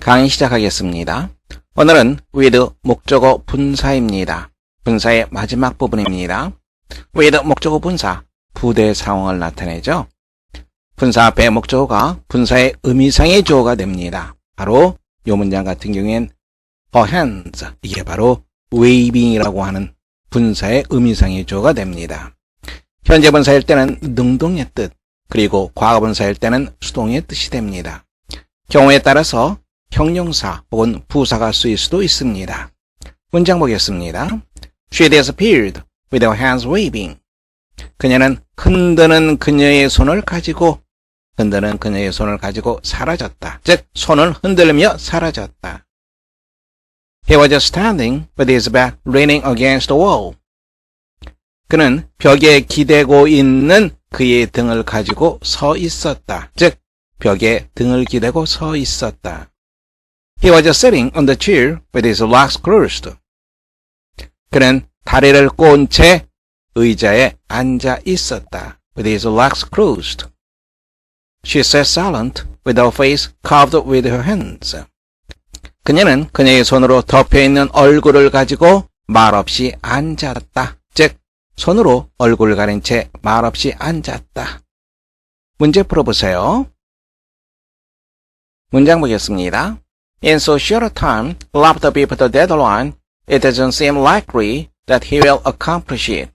강의 시작하겠습니다. 오늘은 with 목적어 분사입니다. 분사의 마지막 부분입니다. with 목적어 분사, 부대 상황을 나타내죠. 분사 앞에 목적어가 분사의 의미상의 주어가 됩니다. 바로 이 문장 같은 경우엔 her hands, 이게 바로 waving이라고 하는 분사의 의미상의 주어가 됩니다. 현재 분사일 때는 능동의 뜻, 그리고 과거 분사일 때는 수동의 뜻이 됩니다. 경우에 따라서 형용사 혹은 부사가 쓰일 수도 있습니다. 문장 보겠습니다. She disappeared with her hands waving. 그녀는 흔드는 그녀의 손을 가지고 사라졌다. 즉 손을 흔들며 사라졌다. He was standing with his back leaning against the wall. 그는 벽에 기대고 있는 그의 등을 가지고 서 있었다. 즉 벽에 등을 기대고 서 있었다. He was sitting on the chair with his legs crossed. 그는 다리를 꼬은 채 의자에 앉아 있었다. With his legs crossed. She sat silent with her face covered with her hands. 그녀는 그녀의 손으로 덮여있는 얼굴을 가지고 말없이 앉았다. 즉 손으로 얼굴을 가린 채 말없이 앉았다. 문제 풀어보세요. 문장 보겠습니다. In so short a time, left to be the deadline, it doesn't seem likely that he will accomplish it.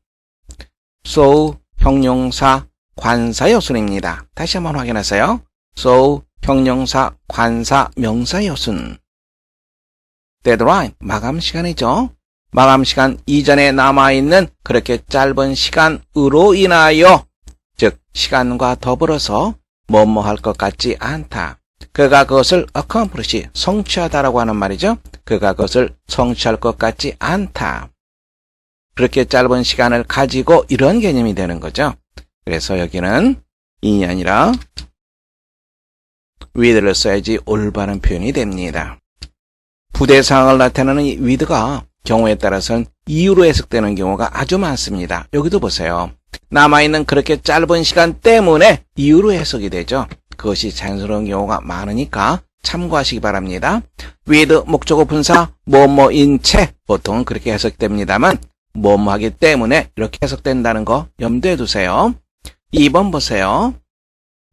So, 형용사, 관사 요순입니다. 다시 한번 확인하세요. So, 형용사, 관사, 명사 요순. deadline, 마감 시간이죠. 마감 시간 이전에 남아있는 그렇게 짧은 시간으로 인하여, 즉 시간과 더불어서 뭐뭐 할 것 같지 않다. 그가 그것을 accomplish, 성취하다라고 하는 말이죠. 그가 그것을 성취할 것 같지 않다. 그렇게 짧은 시간을 가지고 이런 개념이 되는 거죠. 그래서 여기는 in이 아니라 with를 써야지 올바른 표현이 됩니다. 부대 상황을 나타내는 이 with가 경우에 따라서는 이유로 해석되는 경우가 아주 많습니다. 여기도 보세요. 남아있는 그렇게 짧은 시간 때문에 이유로 해석이 되죠. 그것이 자연스러운 경우가 많으니까 참고하시기 바랍니다. with 목적어 분사 뭐뭐인 채 보통은 그렇게 해석됩니다만 뭐뭐 하기 때문에 이렇게 해석된다는 거 염두에 두세요. 2번 보세요.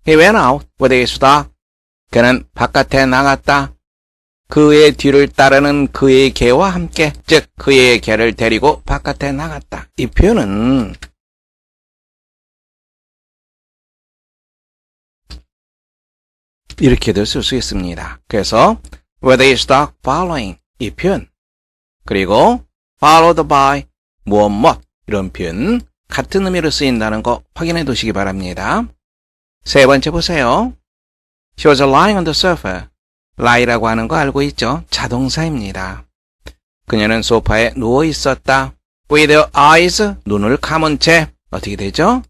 He went out with his dog. 그는 바깥에 나갔다. 그의 뒤를 따르는 그의 개와 함께, 즉 그의 개를 데리고 바깥에 나갔다. 이 표현은 이렇게도 쓸 수 있습니다. 그래서 with his dog following, 이 표현, 그리고 followed by 무엇 이런 표현 같은 의미로 쓰인다는 거 확인해 두시기 바랍니다. 세 번째 보세요. She was lying on the sofa. lie라고 하는 거 알고 있죠? 자동사입니다. 그녀는 소파에 누워 있었다. with her eyes, 눈을 감은 채 어떻게 되죠?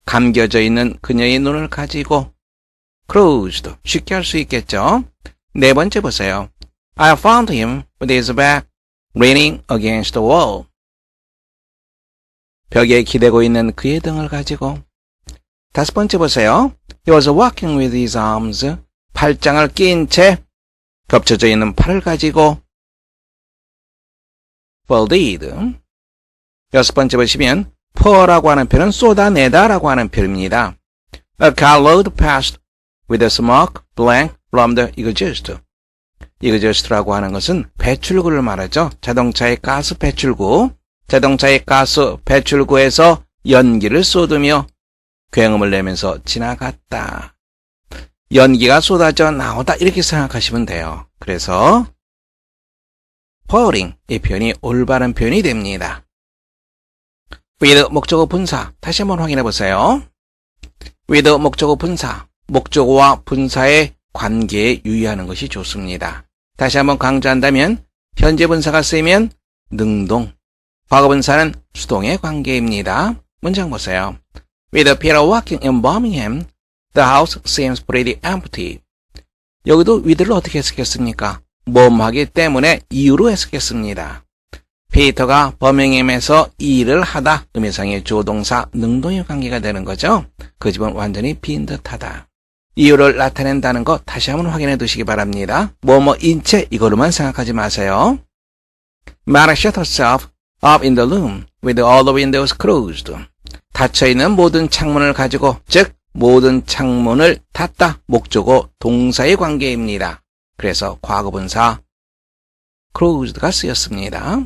감겨져 있는 그녀의 눈을 가지고 closed, 쉽게 할 수 있겠죠? 네 번째 보세요. I found him with his back leaning against the wall. 벽에 기대고 있는 그의 등을 가지고. 다섯 번째 보세요. He was walking with his arms. 팔짱을 낀 채 겹쳐져 있는 팔을 가지고 folded. 여섯 번째 보시면 pour라고 하는 표현은 쏟아내다라고 하는 표현입니다. A car load passed with a smoke blank from the exhaust. exhaust라고 하는 것은 배출구를 말하죠. 자동차의 가스 배출구. 자동차의 가스 배출구에서 연기를 쏟으며 굉음을 내면서 지나갔다. 연기가 쏟아져 나오다 이렇게 생각하시면 돼요. 그래서 pouring, 이 표현이 올바른 표현이 됩니다. with 목적어 분사, 다시 한번 확인해 보세요. with 목적어 분사, 목적어와 분사의 관계에 유의하는 것이 좋습니다. 다시 한번 강조한다면 현재 분사가 쓰이면 능동, 과거 분사는 수동의 관계입니다. 문장 보세요. With Peter walking in Birmingham, the house seems pretty empty. 여기도 with를 어떻게 해석했습니까? 뭐뭐하기 때문에 이유로 해석했습니다. 피터가 버밍햄에서 이 일을 하다, 의미상의 주어동사 능동의 관계가 되는 거죠. 그 집은 완전히 빈 듯하다. 이유를 나타낸다는 거 다시 한번 확인해 두시기 바랍니다. 인체 이거로만 생각하지 마세요. Mary shut herself up in the room with all the windows closed. 닫혀있는 모든 창문을 가지고, 즉 모든 창문을 닫다, 목적어 동사의 관계입니다. 그래서 과거분사 closed가 쓰였습니다.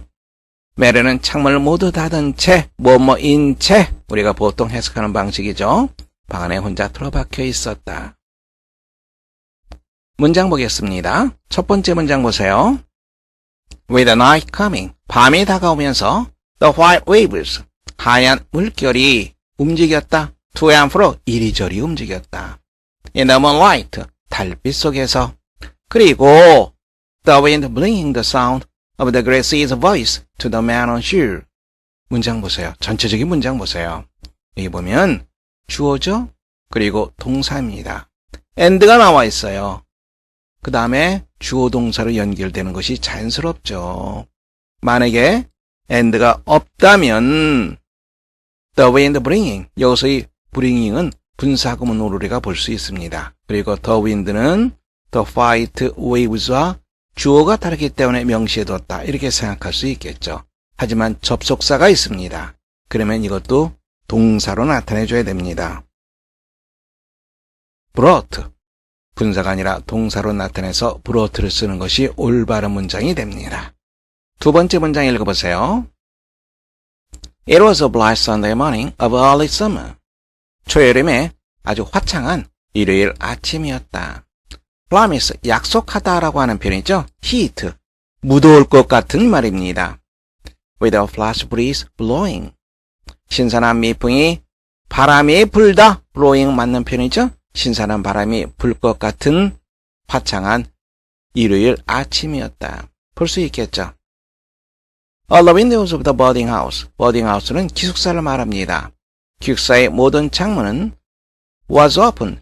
메리는 창문을 모두 닫은 채, 뭐뭐인 채, 우리가 보통 해석하는 방식이죠. 방 안에 혼자 틀어박혀 있었다. 문장 보겠습니다. 첫 번째 문장 보세요. With the night coming, 밤이 다가오면서 the white waves, 하얀 물결이 움직였다. to and fro, 이리저리 움직였다. In the moonlight, 달빛 속에서. 그리고 the wind bringing the sound of the great sea's voice to the man on shore. 문장 보세요. 전체적인 문장 보세요. 여기 보면 주어죠? 그리고 동사입니다. and가 나와 있어요. 그 다음에 주어 동사로 연결되는 것이 자연스럽죠. 만약에 and가 없다면 the wind bringing, 여기서의 bringing은 분사구문으로 우리가 볼 수 있습니다. 그리고 the wind는 the white waves와 주어가 다르기 때문에 명시해뒀다. 이렇게 생각할 수 있겠죠. 하지만 접속사가 있습니다. 그러면 이것도 동사로 나타내줘야 됩니다. brought, 분사가 아니라 동사로 나타내서 brought를 쓰는 것이 올바른 문장이 됩니다. 두 번째 문장 읽어보세요. It was a bright Sunday morning of early summer. 초여름에 아주 화창한 일요일 아침이었다. promise, 약속하다라고 하는 표현이죠. heat, 무더울 것 같은 말입니다. with a flash breeze blowing. 신선한 미풍이 바람이 불다. blowing 맞는 표현이죠. 신선한 바람이 불 것 같은 화창한 일요일 아침이었다. 볼 수 있겠죠. All the windows of the boarding house. boarding house는 기숙사를 말합니다. 기숙사의 모든 창문은 was open,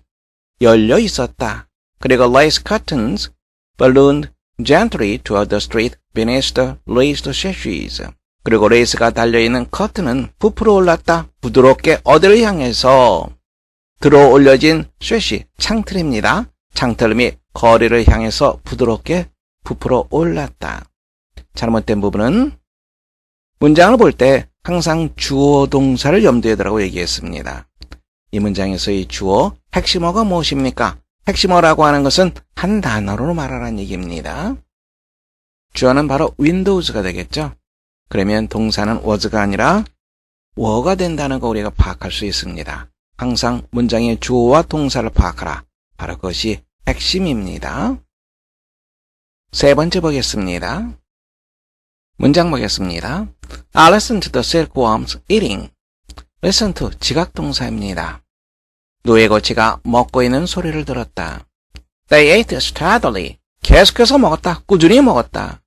열려 있었다. 그리고 lace curtains ballooned gently toward the street beneath the raised sashes. 그리고 레이스가 달려있는 커튼은 부풀어 올랐다. 부드럽게 어디를 향해서 들어 올려진 쇠시, 창틀입니다. 창틀 및 거리를 향해서 부드럽게 부풀어 올랐다. 잘못된 부분은 문장을 볼 때 항상 주어 동사를 염두에 두라고 얘기했습니다. 이 문장에서의 주어, 핵심어가 무엇입니까? 핵심어라고 하는 것은 한 단어로 말하라는 얘기입니다. 주어는 바로 windows가 되겠죠. 그러면 동사는 was가 아니라 were가 된다는 거 우리가 파악할 수 있습니다. 항상 문장의 주어와 동사를 파악하라. 바로 그것이 핵심입니다. 세 번째 보겠습니다. 문장 보겠습니다. I listened to the silkworms eating. listen to, 지각동사입니다. 노예고치가 먹고 있는 소리를 들었다. They ate steadily. 계속해서 먹었다. 꾸준히 먹었다.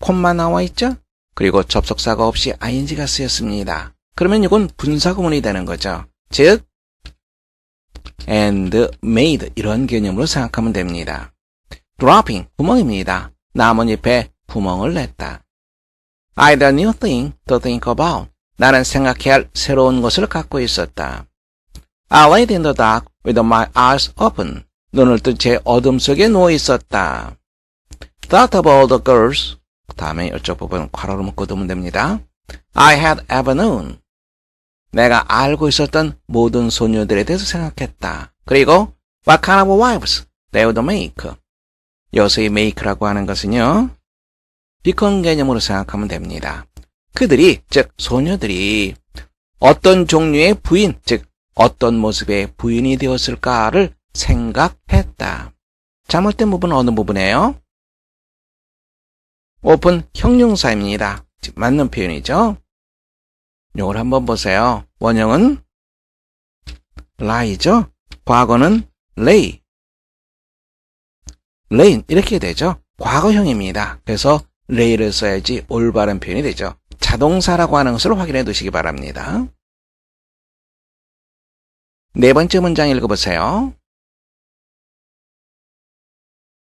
콤마 나와 있죠? 그리고 접속사가 없이 ing가 쓰였습니다. 그러면 이건 분사구문이 되는 거죠. 즉 and made 이런 개념으로 생각하면 됩니다. dropping, 구멍입니다. 나뭇잎에 구멍을 냈다. I had a new thing to think about. 나는 생각해야 할 새로운 것을 갖고 있었다. I laid in the dark with my eyes open. 눈을 뜬 채 어둠 속에 누워 있었다. Thought of all the girls. 다음에 이쪽 부분 괄호로 묶어두면 됩니다. I had ever known. 내가 알고 있었던 모든 소녀들에 대해서 생각했다. 그리고 what kind of wives they would make. 여기서의 make라고 하는 것은요, 비컨 개념으로 생각하면 됩니다. 그들이, 즉 소녀들이 어떤 종류의 부인, 즉 어떤 모습의 부인이 되었을까를 생각했다. 잘못된 부분은 어느 부분이에요? 오픈 형용사입니다. 즉 맞는 표현이죠. 이걸 한번 보세요. 원형은 lie죠. 과거는 lay. lay는 이렇게 되죠. 과거형입니다. 그래서 lay를 써야지 올바른 표현이 되죠. 자동사라고 하는 것을 확인해 두시기 바랍니다. 네 번째 문장 읽어보세요.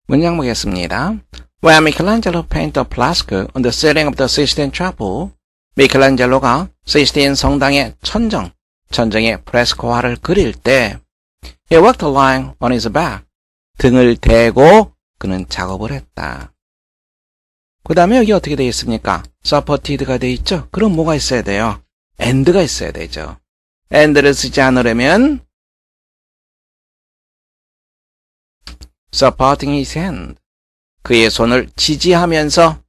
문장 보겠습니다. When Michelangelo painted a plaque on the ceiling of the Sistine Chapel, 미켈란젤로가 시스틴 성당의 천정에 프레스코화를 그릴 때 He worked lying on his back. 등을 대고 그는 작업을 했다. 그 다음에 여기 어떻게 되어 있습니까? supported가 되어 있죠? 그럼 뭐가 있어야 돼요? and가 있어야 되죠. and를 쓰지 않으려면 supporting his hand. 그의 손을 지지하면서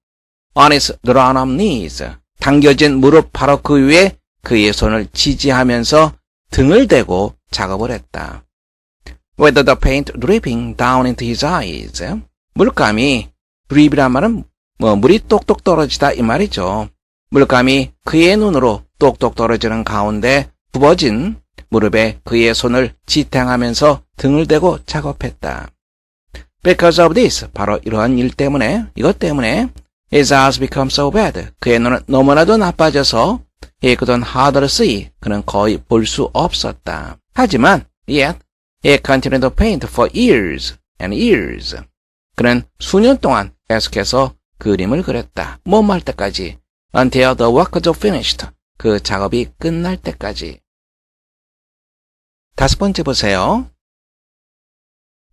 on his drawn-up knees. 당겨진 무릎 바로 그 위에 그의 손을 지지하면서 등을 대고 작업을 했다. With the paint dripping down into his eyes. 물감이 drip이란 말은 물이 똑똑 떨어지다 이 말이죠. 물감이 그의 눈으로 똑똑 떨어지는 가운데 굽어진 무릎에 그의 손을 지탱하면서 등을 대고 작업했다. Because of this, 바로 이러한 일 때문에, 이것 때문에 his eyes become so bad. 그의 눈은 너무나도 나빠져서 he couldn't hardly see. 그는 거의 볼 수 없었다. 하지만 yet he continued to paint for years and years. 그는 수년 동안 계속해서 그림을 그렸다. 뭐할 때까지? Until the work was finished. 그 작업이 끝날 때까지. 5번째 보세요.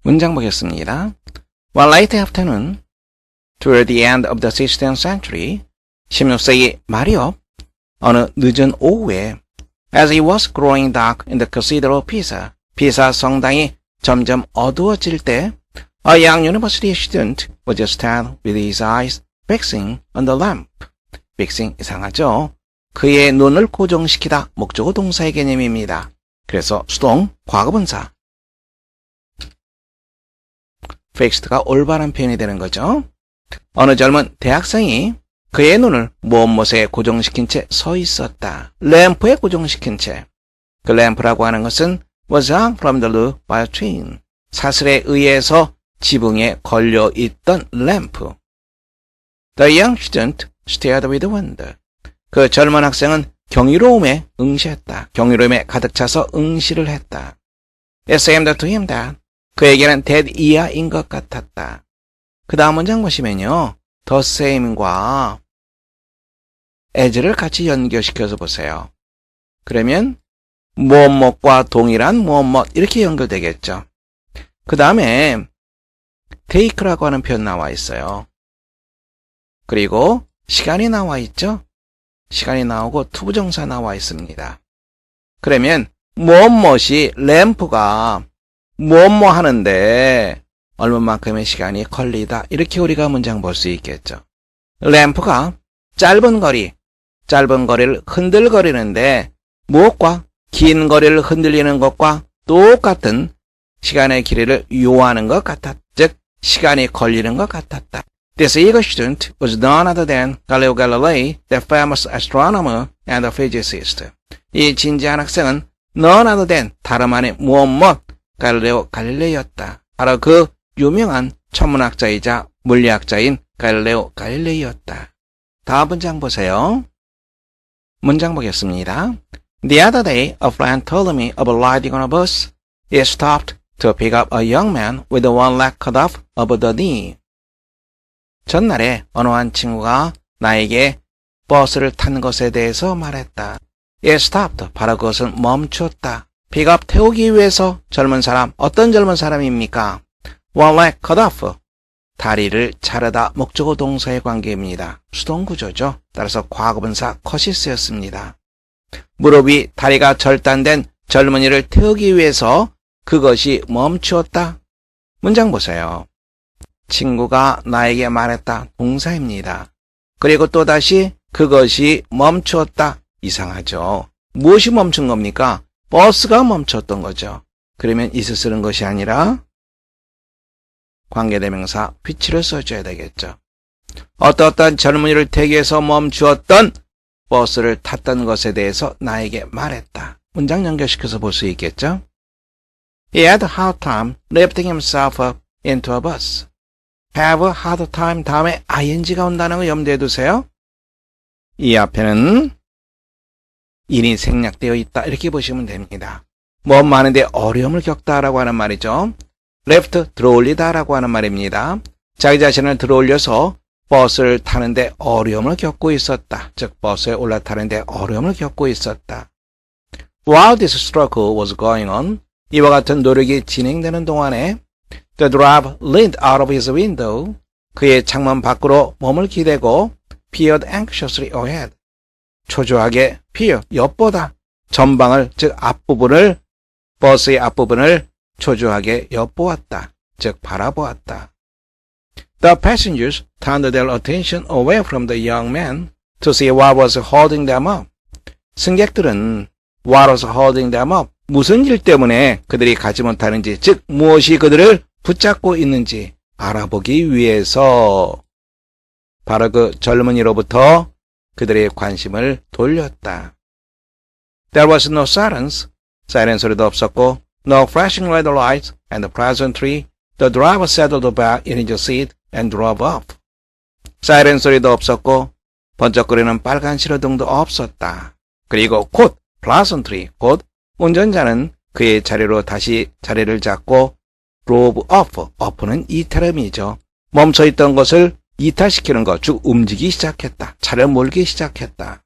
문장 보겠습니다. One late afternoon, toward the end of the 16th century, 16세기 말이요. 어느 늦은 오후에, as it was growing dark in the Cathedral of Pisa, 피사 성당이 점점 어두워질 때, a young university student was stand with his eyes fixing on the lamp. fixing 이상하죠? 그의 눈을 고정시키다 목적어 동사의 개념입니다. 그래서 수동 과거분사. fixed가 올바른 표현이 되는 거죠. 어느 젊은 대학생이 그의 눈을 무엇무엇에 고정시킨 채 서 있었다. 램프에 고정시킨 채. 그 램프라고 하는 것은 was hung from the roof by a chain. 사슬에 의해서 지붕에 걸려 있던 램프. The young student stared with wonder. 그 젊은 학생은 경이로움에 응시했다. 경이로움에 가득 차서 응시를 했다. It seemed to him that 그에게는 dead ear인 것 같았다. 그 다음 문장 보시면요. the same과 as를 같이 연결시켜서 보세요. 그러면 무엇무엇과 동일한 무엇무엇 이렇게 연결되겠죠. 그 다음에 take라고 하는 표현 나와 있어요. 그리고 시간이 나와 있죠. 시간이 나오고 투부정사 나와 있습니다. 그러면 무엇무엇이 램프가 무엇뭐 하는데 얼마만큼의 시간이 걸리다 이렇게 우리가 문장 볼 수 있겠죠. 램프가 짧은 거리를 흔들거리는데 무엇과 긴 거리를 흔들리는 것과 똑같은 시간의 길이를 요하는 것 같았다. 즉 시간이 걸리는 것 같았다. This eager student was none other than Galileo Galilei, the famous astronomer and physicist. 이 진지한 학생은 none other than 다름 아닌 무엇 갈릴레오 갈릴레이였다. 바로 그 유명한 천문학자이자 물리학자인 갈릴레오 갈릴레이였다. 다음 문장 보세요. 문장 보겠습니다. The other day, a friend told me about riding on a bus. He stopped to pick up a young man with one leg cut off above the knee. 전날에 어느 한 친구가 나에게 버스를 탄 것에 대해서 말했다. It stopped. 바로 그것은 멈췄다. pick up 태우기 위해서 젊은 사람, 어떤 젊은 사람입니까? one leg cut off. 다리를 자르다 목적어 동사의 관계입니다. 수동구조죠. 따라서 과거분사 컷이 쓰였습니다. 무릎이 다리가 절단된 젊은이를 태우기 위해서 그것이 멈추었다. 문장 보세요. 친구가 나에게 말했다. 동사입니다. 그리고 또다시 그것이 멈추었다. 이상하죠. 무엇이 멈춘 겁니까? 버스가 멈췄던 거죠. 그러면 이스 쓰는 것이 아니라 관계대명사 which를 써줘야 되겠죠. 어떠한 젊은이를 태우기 위해서 멈추었던 버스를 탔던 것에 대해서 나에게 말했다. 문장 연결시켜서 볼 수 있겠죠? He had a hard time lifting himself up into a bus. have a hard time 다음에 ing가 온다는 거 염두에 두세요. 이 앞에는 일이 생략되어 있다 이렇게 보시면 됩니다. 뭐 많은데 어려움을 겪다라고 하는 말이죠. left 들어올리다라고 하는 말입니다. 자기 자신을 들어올려서 버스를 타는데 어려움을 겪고 있었다. 즉 버스에 올라타는데 어려움을 겪고 있었다. While this struggle was going on, 이와 같은 노력이 진행되는 동안에 The driver leaned out of his window. 그의 창문 밖으로 몸을 기대고 peered anxiously ahead. 초조하게 peer, 엿보다. 전방을, 즉 앞부분을, 버스의 앞부분을 초조하게 엿보았다. 즉 바라보았다. The passengers turned their attention away from the young man to see what was holding them up. 승객들은 what was holding them up. 무슨 일 때문에 그들이 가지 못하는지, 즉 무엇이 그들을 붙잡고 있는지 알아보기 위해서 바로 그 젊은이로부터 그들의 관심을 돌렸다. There was no sirens. 사이렌 소리도 없었고 no flashing red lights and presently the driver settled back in his seat and drove off. 사이렌 소리도 없었고 번쩍거리는 빨간 신호등도 없었다. 그리고 곧 pleasantly, 곧 운전자는 그의 자리로 다시 자리를 잡고 drove off, off는 이탈음이죠. 멈춰있던 것을 이탈시키는 것, 즉 움직이기 시작했다. 차를 몰기 시작했다.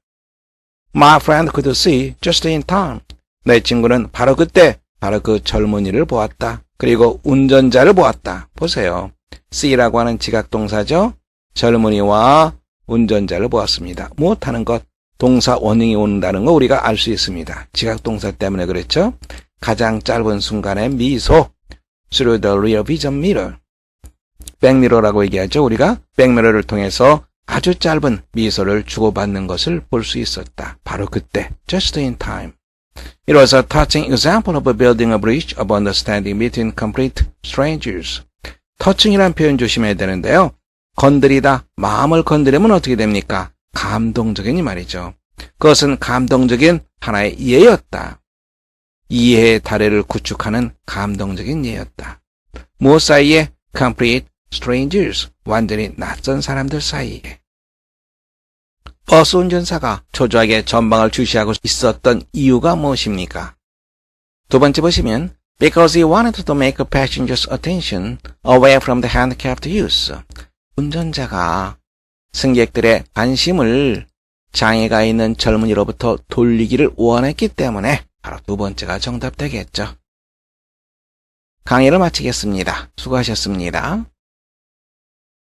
My friend could see just in time. 내 친구는 바로 그때 바로 그 젊은이를 보았다. 그리고 운전자를 보았다. 보세요. see라고 하는 지각동사죠. 젊은이와 운전자를 보았습니다. 무엇하는 것? 동사 원형이 온다는 거 우리가 알 수 있습니다. 지각동사 때문에 그랬죠. 가장 짧은 순간의 미소. Through the rear vision mirror. 백미러라고 얘기하죠. 우리가 백미러를 통해서 아주 짧은 미소를 주고받는 것을 볼 수 있었다. 바로 그때, just in time. It was a touching example of building a bridge of understanding between complete strangers. 터칭이란 표현 조심해야 되는데요. 건드리다, 마음을 건드리면 어떻게 됩니까? 감동적인 이 말이죠. 그것은 감동적인 하나의 예였다. 이해의 다리를 구축하는 감동적인 예였다. 무엇 사이에? Complete strangers, 완전히 낯선 사람들 사이에. 버스 운전사가 초조하게 전방을 주시하고 있었던 이유가 무엇입니까? 두 번째 보시면 Because he wanted to make passengers' attention away from the handicapped youth. 운전자가 승객들의 관심을 장애가 있는 젊은이로부터 돌리기를 원했기 때문에 바로 두 번째가 정답되겠죠. 강의를 마치겠습니다. 수고하셨습니다.